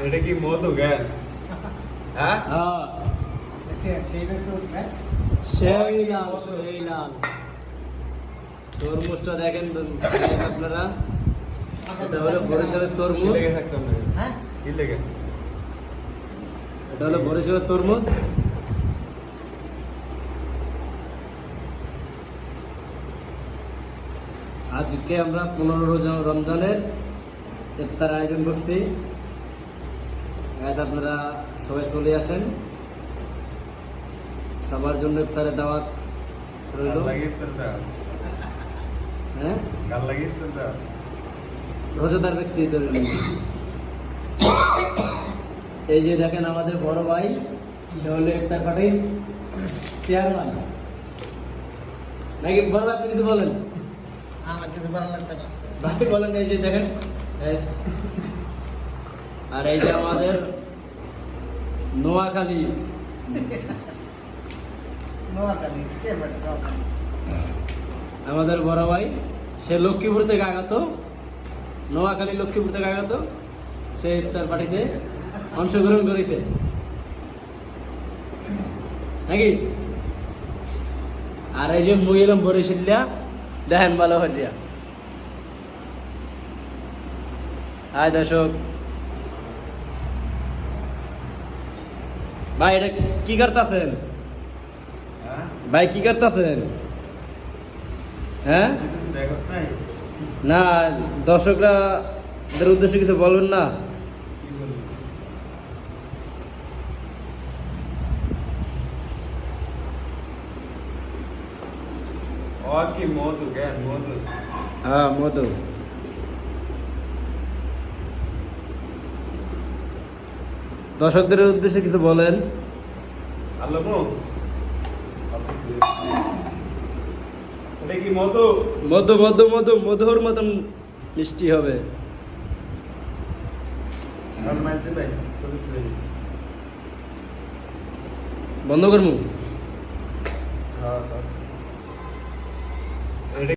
এটা কি মধু জ্ঞান? হ্যাঁ সেই লাল তরমুজটা দেখেন আপনারা, এটা হলো বরিশালের কি তরমুজ। লেগে থাকতাম না? হ্যাঁ কি লেগে? এটা হলো বরিশালের তরমুজ। আজকে আমরা 15 রোজা রমজানের ইফতার আয়োজন করছি। আজ আপনারা সবাই চলে আসেন, সবার জন্য ইফতারের দাওয়াত রইল। গাল লাগিয়ে চলতা? হ্যাঁ, গাল লাগিয়ে চলতা? রোজাদার ব্যক্তি ধরে। এই যে দেখেন আমাদের বড় ভাই, সে হলো ইফতার পার্টির চেয়ারম্যান। নাকি বড় ভাই, আপনি কিছু বলেন? আমার কিছু ভালো লাগবে না। ভাই বলেন। এই যে দেখেন, আর এই যে আমাদের নোয়াখালী, নোয়াখালী কে বলে নোয়াখালী? আমাদের বড় ভাই, সে লক্ষ্মীপুর থেকে আগত, নোয়াখালী লক্ষ্মীপুর থেকে আগত। সে ইফতার পার্টিতে অংশগ্রহণ করেছে নাকি। আর এই যে মুই এলাম বরিশালিয়া, দেখেন ভালো হইয়া। হাই দর্শক, ভাই এটা কি করতেছেন? হ্যাঁ? ভাই কি করতেছেন? হ্যাঁ, কিছু দেখোস নাই? না দর্শকরা এদের উদ্দেশ্যে কিছু বলবেন না? কি বলবি? ও কি মধু জ্ঞান, মধু। হ্যাঁ, মধু। দর্শকদের উদ্দেশ্যে কিছু বলেন। আল্লামু এটা কি মধু? মধু মধু মধু মধুর মতন মিষ্টি হবে। গাল মারতে ভাই পবিত্র হয়ে। বন্ধ করবো। হ্যাঁ হ্যাঁ